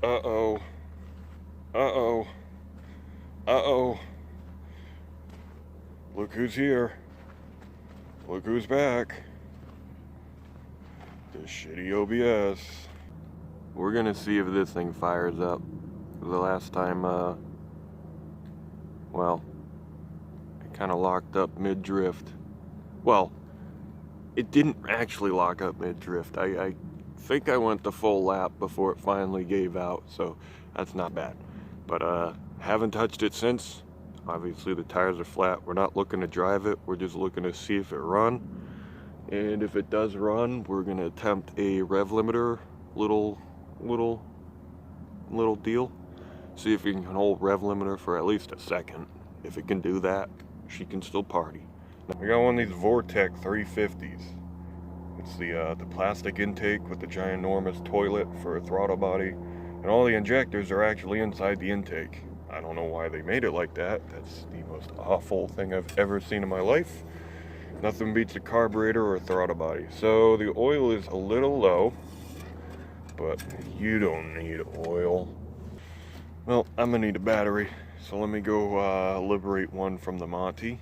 Uh-oh. Uh-oh. Uh-oh. Look who's here. Look who's back. The shitty OBS. We're gonna see if this thing fires up. The last time, well, it kind of locked up mid-drift. Well, it didn't actually lock up mid-drift. I think I went the full lap before it finally gave out, so that's not bad. But haven't touched it since. Obviously the tires are flat. We're not looking to drive it. We're just looking to see if it runs. And if it does run, we're gonna attempt a rev limiter little deal. See if we can hold rev limiter for at least a second. If it can do that, she can still party. We got one of these Vortec 350s. It's the plastic intake with the ginormous toilet for a throttle body, and all the injectors are actually inside the intake. I don't know why they made it like that. That's the most awful thing I've ever seen in my life. Nothing beats a carburetor or a throttle body. So the oil is a little low, but you don't need oil. Well, I'm gonna need a battery, so let me go liberate one from the Monty.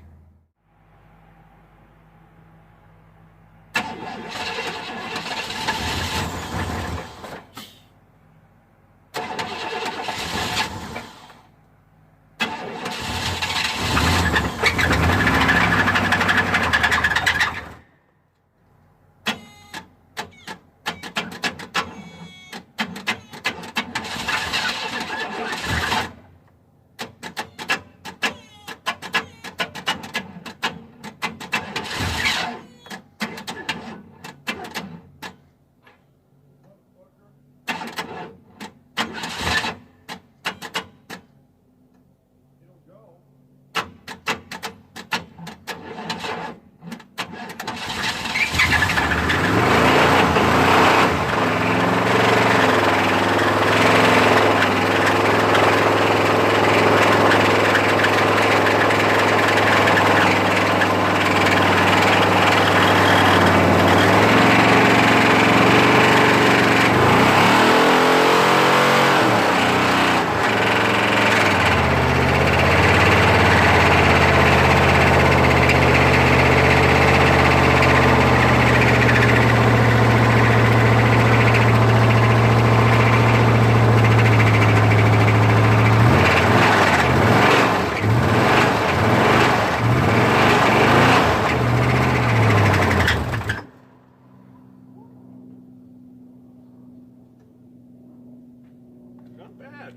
Not bad.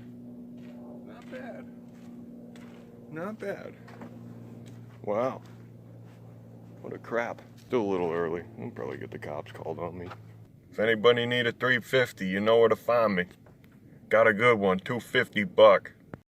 Not bad. Not bad. Wow. What a crap. Still a little early. I'll probably get the cops called on me. If anybody need a 350, you know where to find me. Got a good one, $250.